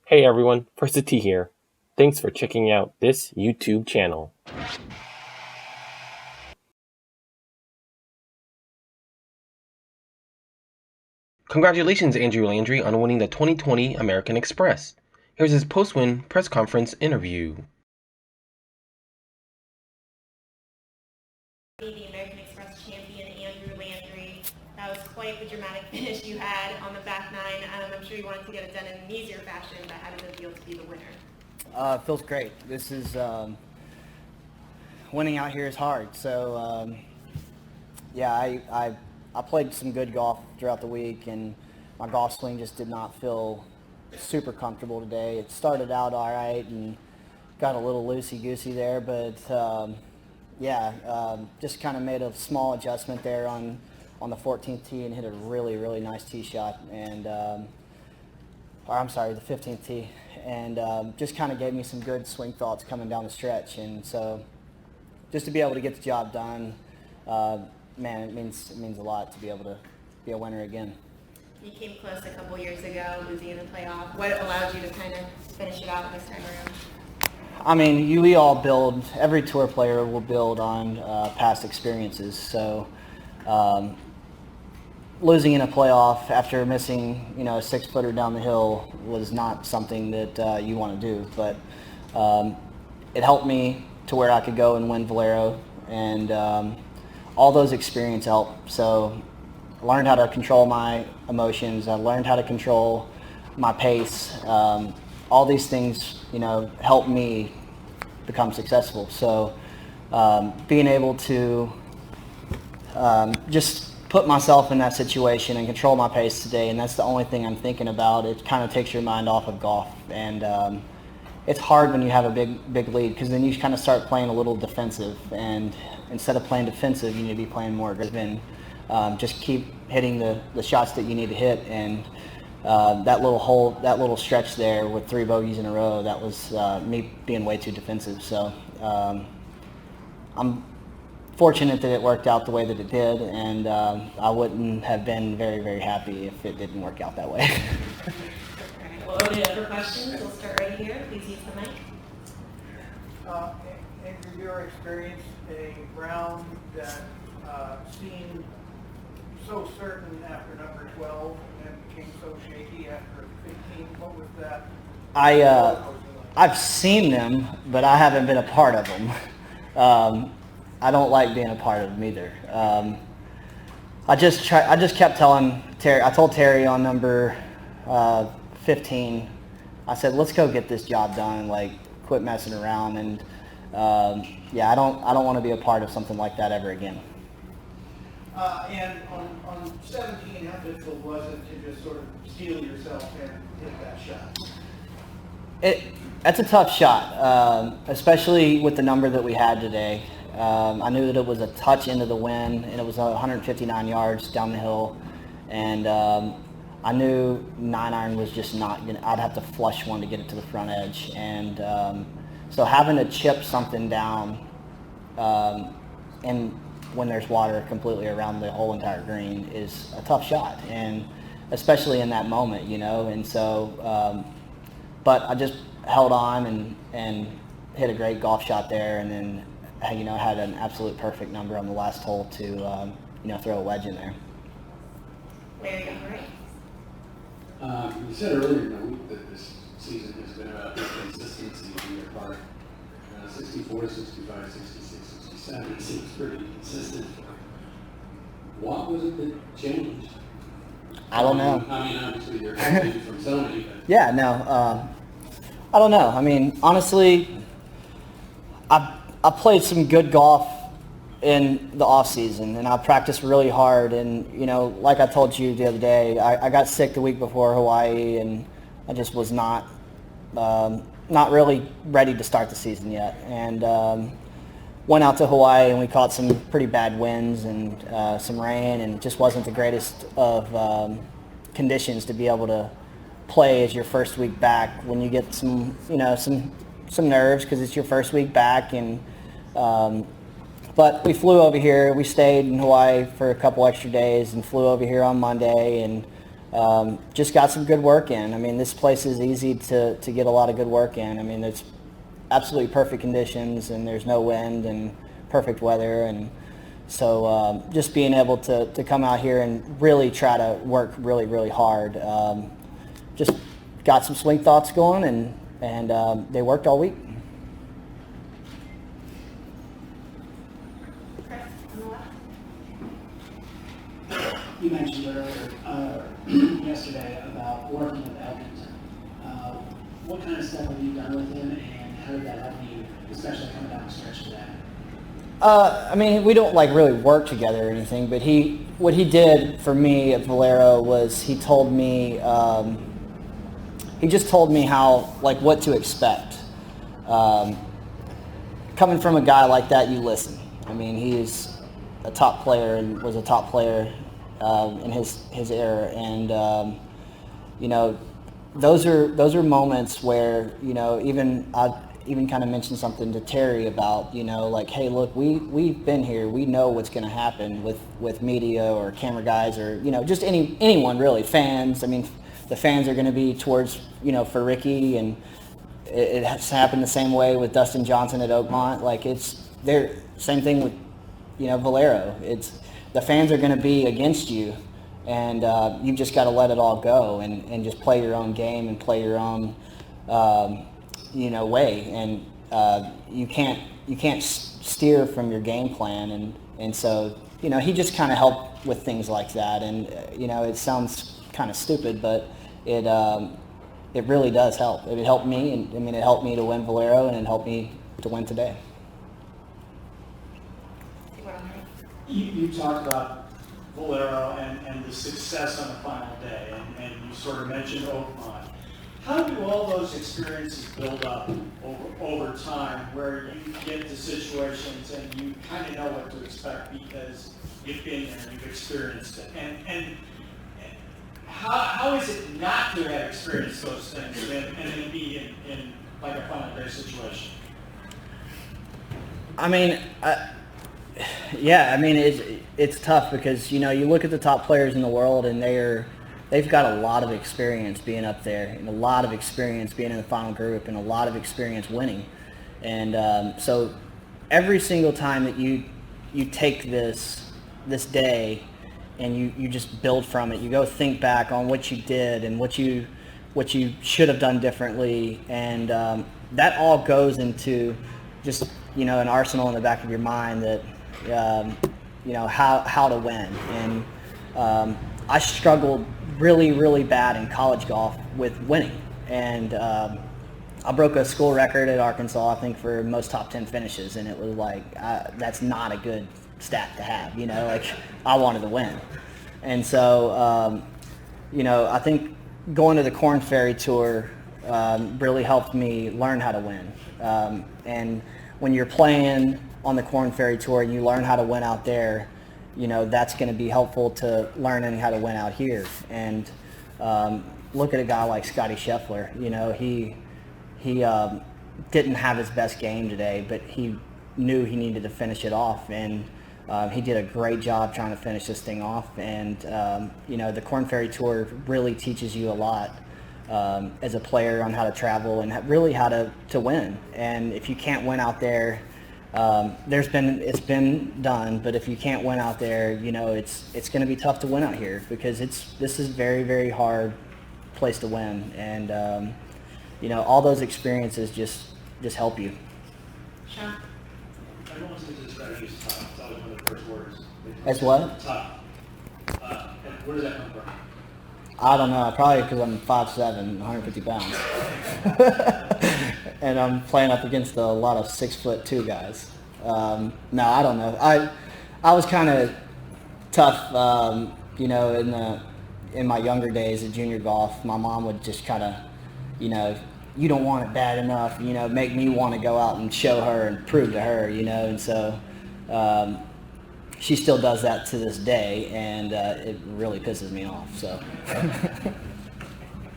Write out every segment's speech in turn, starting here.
Hey everyone, First T here. Thanks for checking out this YouTube channel. Congratulations, Andrew Landry, on winning the 2020 American Express. Here's his post-win press conference interview. The American Express champion, Andrew Landry. That was quite the dramatic finish you had on the back nine. I'm sure you wanted to get it done in an easier fashion, but how did it feel to be the winner? Feels great. This is winning out here is hard. So I played some good golf throughout the week, and my golf swing just did not feel super comfortable today. It started out all right and got a little loosey-goosey there, but just kind of made a small adjustment there on the 14th tee and hit a really, really nice tee shot, and the 15th tee, and just kind of gave me some good swing thoughts coming down the stretch. And so just to be able to get the job done, it means a lot to be able to be a winner again. You came close a couple years ago, losing in the playoff. What allowed you to kind of finish it out this time around? I mean, we all build, every tour player will build on past experiences. So losing in a playoff after missing, a 6-footer down the hill was not something that you want to do. But it helped me to where I could go and win Valero, and all those experiences helped. So I learned how to control my emotions. I learned how to control my pace. All these things, helped me become successful. So being able to just put myself in that situation and control my pace today, and that's the only thing I'm thinking about. It kind of takes your mind off of golf, and it's hard when you have a big lead, because then you kind of start playing a little defensive, and instead of playing defensive, you need to be playing more aggressive, and just keep hitting the shots that you need to hit. And that little stretch there with 3 bogeys in a row, that was me being way too defensive. So I'm fortunate that it worked out the way that it did, and I wouldn't have been very, very happy if it didn't work out that way. Well, any other questions? We'll start right here. Please use the mic. Andrew, your experience, a round that seemed so certain after number 12 and became so shaky after 15. What was that? I've seen them, but I haven't been a part of them. I don't like being a part of them either. I just kept telling Terry. I told Terry on number 15. I said, "Let's go get this job done. Like, quit messing around." And I don't want to be a part of something like that ever again. And on 17, how difficult was it to just sort of steel yourself and hit that shot? That's a tough shot, especially with the number that we had today. I knew that it was a touch into the wind, and it was 159 yards down the hill, and I knew 9-iron was just not going to, I'd have to flush one to get it to the front edge. And so having to chip something down and when there's water completely around the whole entire green is a tough shot, and especially in that moment, and so but I just held on and hit a great golf shot there, and then had an absolute perfect number on the last hole to throw a wedge in there. Larry, on the right. You said earlier in the week that this season has been about consistency on your part. 64, 65, 66, 67, it seems pretty consistent. What was it that changed? I don't know. I mean, obviously you're healthy from so many, but... Yeah, no. I don't know. I mean, honestly, I played some good golf in the off season, and I practiced really hard. And like I told you the other day, I got sick the week before Hawaii, and I just was not really ready to start the season yet. And went out to Hawaii, and we caught some pretty bad winds and some rain, and it just wasn't the greatest of conditions to be able to play as your first week back, when you get some nerves because it's your first week back. And but we flew over here. We stayed in Hawaii for a couple extra days and flew over here on Monday, and just got some good work in. I mean, this place is easy to get a lot of good work in. I mean, it's absolutely perfect conditions, and there's no wind and perfect weather, and so just being able to come out here and really try to work really, really hard. Just got some swing thoughts going, and they worked all week. Chris, on the left. You mentioned earlier, yesterday, about working with Elkington. What kind of stuff have you done with him, and how did that help you, especially coming down the stretch today? I mean, we don't like really work together or anything, but what he did for me at Valero was he told me, he just told me how, like, what to expect. Coming from a guy like that, you listen. I mean, he's a top player and was a top player in his era, and you know, those are moments where, you know, I even kind of mentioned something to Terry about, you know, like, hey, look, we've been here, we know what's going to happen with media or camera guys, or, you know, just anyone really, fans. I mean, the fans are going to be towards, you know, for Ricky, and it has happened the same way with Dustin Johnson at Oakmont. Like, same thing with, you know, Valero. It's the fans are going to be against you, and you've just got to let it all go and just play your own game and play your own you know, way, and you can't steer from your game plan, and so, you know, he just kind of helped with things like that, and you know, it sounds kind of stupid, but it really does help. It helped me, and I mean, it helped me to win Valero, and it helped me to win today. You talked about Valero and the success on the final day, and you sort of mentioned Oakmont. How do all those experiences build up over time, where you get to situations and you kind of know what to expect because you've been there and you've experienced it? And how is it not to have experienced those things and then be in like a final day situation? I mean, yeah, I mean, it's tough because, you know, you look at the top players in the world, and they've got a lot of experience being up there, and a lot of experience being in the final group, and a lot of experience winning. And so every single time that you take this day and you just build from it, you go think back on what you did and what you should have done differently, and that all goes into just, you know, an arsenal in the back of your mind that you know, how to win. And I struggled really, really bad in college golf with winning, and I broke a school record at Arkansas, I think, for most top 10 finishes, and it was like, that's not a good stat to have, you know, like, I wanted to win. And so you know, I think going to the Korn Ferry Tour really helped me learn how to win, and when you're playing on the Korn Ferry Tour and you learn how to win out there, you know, that's going to be helpful to learning how to win out here. And look at a guy like Scotty Scheffler. You know, he didn't have his best game today, but he knew he needed to finish it off, and he did a great job trying to finish this thing off. And you know, the Korn Ferry Tour really teaches you a lot as a player on how to travel and really how to win. And if you can't win out there, it's been done, but if you can't win out there, you know, it's going to be tough to win out here, because this is very, very hard place to win. And you know, all those experiences just help you. Sean? Everyone says this strategy is tough. It's always one of the first words. As what? Tough. And where does that come from? I don't know, probably because I'm 5'7", 150 pounds. And I'm playing up against a lot of 6'2" guys. No, I don't know. I was kind of tough, you know, in my younger days at junior golf. My mom would just kind of, you know, you don't want it bad enough, you know, make me want to go out and show her and prove to her, you know. And so she still does that to this day, and it really pisses me off. So.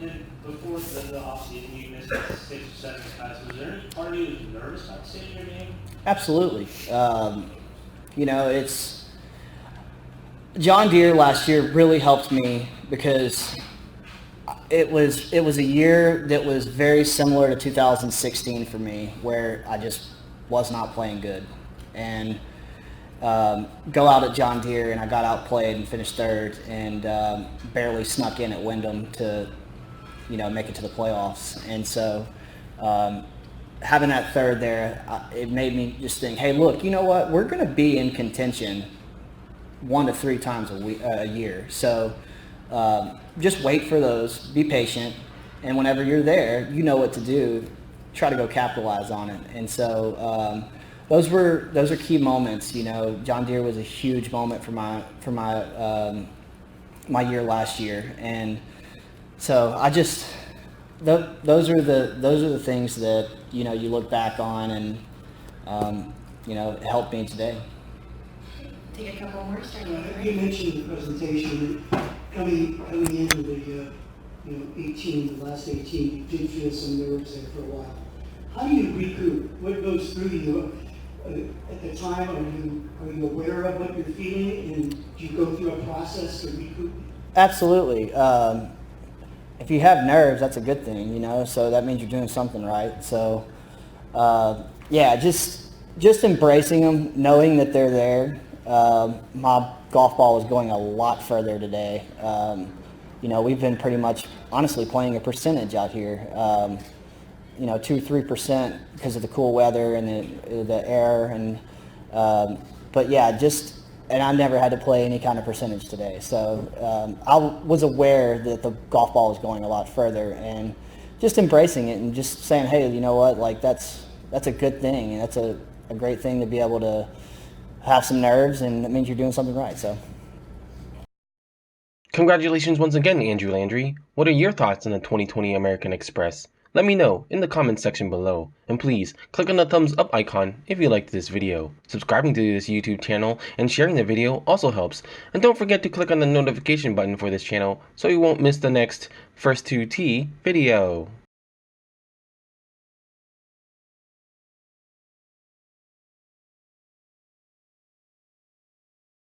And before the offseason, you missed 6 or 7 cuts. Was there any part of you that was nervous about staying in your game? Absolutely. You know, John Deere last year really helped me because it was a year that was very similar to 2016 for me, where I just was not playing good, and go out at John Deere, and I got outplayed and finished third, and barely snuck in at Wyndham to, make it to the playoffs. And so having that third there, it made me just think, hey, look, you know what? We're going to be in contention 1 to 3 times a year. So just wait for those, be patient, and whenever you're there, you know what to do. Try to go capitalize on it. And so those are key moments. John Deere was a huge moment for my year last year, and so I just those are the things that you look back on, and it helped me today. Take a couple more, starting with You mentioned in the presentation that coming into the 18, the last 18, you did feel some nerves there for a while. How do you recoup? What goes through you at the time? Are you aware of what you're feeling, and do you go through a process to recoup? Absolutely. If you have nerves, that's a good thing, so that means you're doing something right. So just embracing them, knowing that they're there. My golf ball was going a lot further today. We've been pretty much honestly playing a percentage out here. 2-3% because of the cool weather and the air, and and I never had to play any kind of percentage today. So I was aware that the golf ball was going a lot further, and just embracing it and just saying, hey, you know what, like that's a good thing, and that's a great thing to be able to have some nerves, and it means you're doing something right. So. Congratulations once again, Andrew Landry. What are your thoughts on the 2020 American Express? Let me know in the comments section below, and please click on the thumbs up icon if you liked this video. Subscribing to this YouTube channel and sharing the video also helps, and don't forget to click on the notification button for this channel so you won't miss the next First 2T video.